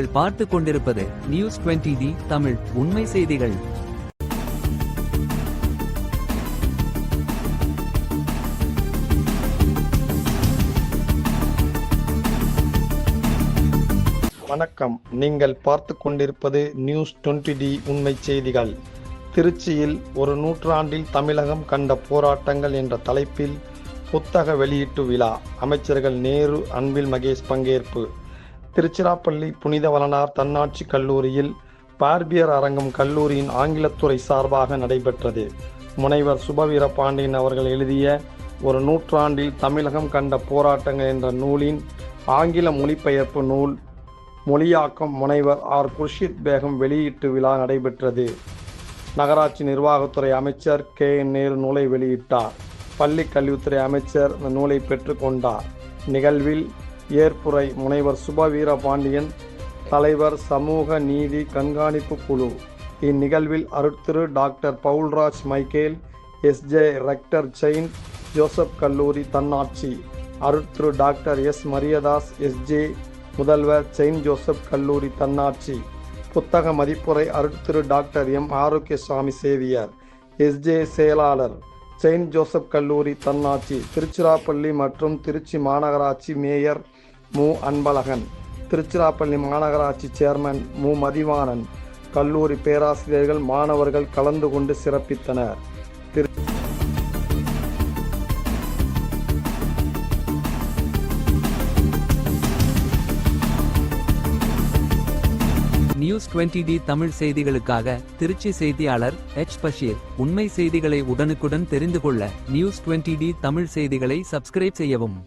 நீங்கள் பார்த்து கொண்டிருப்பது நியூஸ் 20D தமிழ் உண்மை செய்திகள். வணக்கம். நீங்கள் பார்த்து கொண்டிருப்பது நியூஸ் 20D உண்மை செய்திகள். திருச்சியில் ஒரு நூற்றாண்டில் தமிழகம் கண்ட போராட்டங்கள் என்ற தலைப்பில் புத்தக வெளியீட்டு விழா. அமைச்சர்கள் நேரு, அன்பில் மகேஷ் பங்கேற்பு. திருச்சிராப்பள்ளி புனித வளனார் தன்னாட்சி கல்லூரியில் பார்பியர் அரங்கம் கல்லூரியின் ஆங்கிலத்துறை சார்பாக நடைபெற்றது. முனைவர் சுபவீர பாண்டியன் அவர்கள் எழுதிய ஒரு நூற்றாண்டில் தமிழகம் கண்ட போராட்டங்கள் என்ற நூலின் ஆங்கில மொழிபெயர்ப்பு நூல் மொழியாக்கம் முனைவர் ஆர் குர்ஷித் பேகம் வெளியீட்டு விழா நடைபெற்றது. நகராட்சி நிர்வாகத்துறை அமைச்சர் நேரு நூலை வெளியிட்டார். பள்ளி கல்வித்துறை அமைச்சர் இந்த நூலை பெற்றுக்கொண்டார். நிகழ்வில் ஏற்புரை முனைவர் சுபவீர பாண்டியன், தலைவர் சமூக நீதி கண்காணிப்பு குழு. இந்நிகழ்வில் அருட்திரு doctor Paulraj Michael, SJ rector saint Joseph கல்லூரி தன்னாட்சி, அருட்திரு டாக்டர் S மரியதாஸ், SJ முதல்வர் செயின்ட் ஜோசப் கல்லூரி தன்னாட்சி. புத்தக மதிப்புரை அருட்திரு doctor M Arokiasamy Xavier, SJ செயலாளர், செயின்ட் ஜோசப் கல்லூரி தன்னாட்சி. திருச்சிராப்பள்ளி மற்றும் திருச்சி மாநகராட்சி மேயர் மு அன்பழகன், திருச்சிராப்பள்ளி மாநகராட்சி சேர்மன் மு மதிவாணன், கல்லூரி பேராசிரியர்கள், மாணவர்கள் கலந்து கொண்டு சிறப்பித்தனர். நியூஸ் 20D தமிழ் செய்திகளுக்காக திருச்சி செய்தியாளர் H பஷீர். உண்மை செய்திகளை உடனுக்குடன் தெரிந்து கொள்ள நியூஸ் 20D தமிழ் செய்திகளை சப்ஸ்கிரைப் செய்யவும்.